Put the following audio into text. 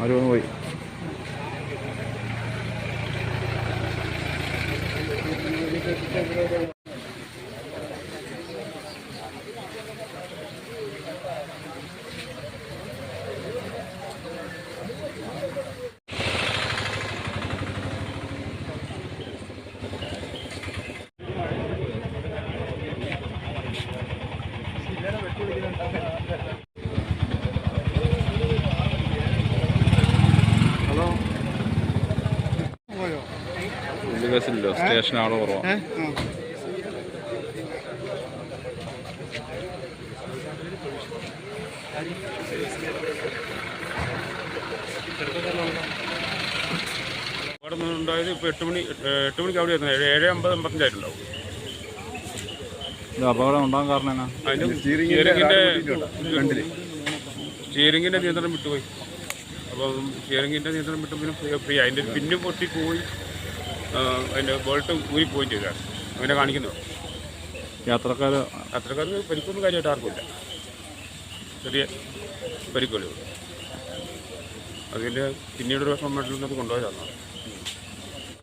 അവരൊന്ന് പോയി. ബസ്സിലോ സ്റ്റേഷൻ ആള് കുറവാണ്. അവിടെ ഉണ്ടായത് ഇപ്പോൾ 8 മണിക്ക് അവിടെ ആയിരുന്നു. 7:50, 55 അപകടം ഉണ്ടാകാൻ കാരണം എന്നാ? സ്റ്റിയറിങ്ങിൻ്റെ നിയന്ത്രണം വിട്ടുപോയി. അപ്പം സ്റ്റിയറിങ്ങിൻ്റെ നിയന്ത്രണം വിട്ട് പിന്നെ ഫ്രീ അതിൻ്റെ പിന്നു പൊട്ടിപ്പോയി. അതിൻ്റെ ബോൾട്ട് ഊരിപ്പോയി ചെയ്താണ് അങ്ങനെ കാണിക്കുന്നത്. യാത്രക്കാർക്ക് പരിക്കൊന്നും കാര്യമായിട്ട് ആർക്കുമില്ല, ചെറിയ പരിക്കുള്ളൂ. അതിൻ്റെ പിന്നീടൊരു വർഷം വീട്ടിൽ നിന്ന് കൊണ്ടുപോയതാണ്.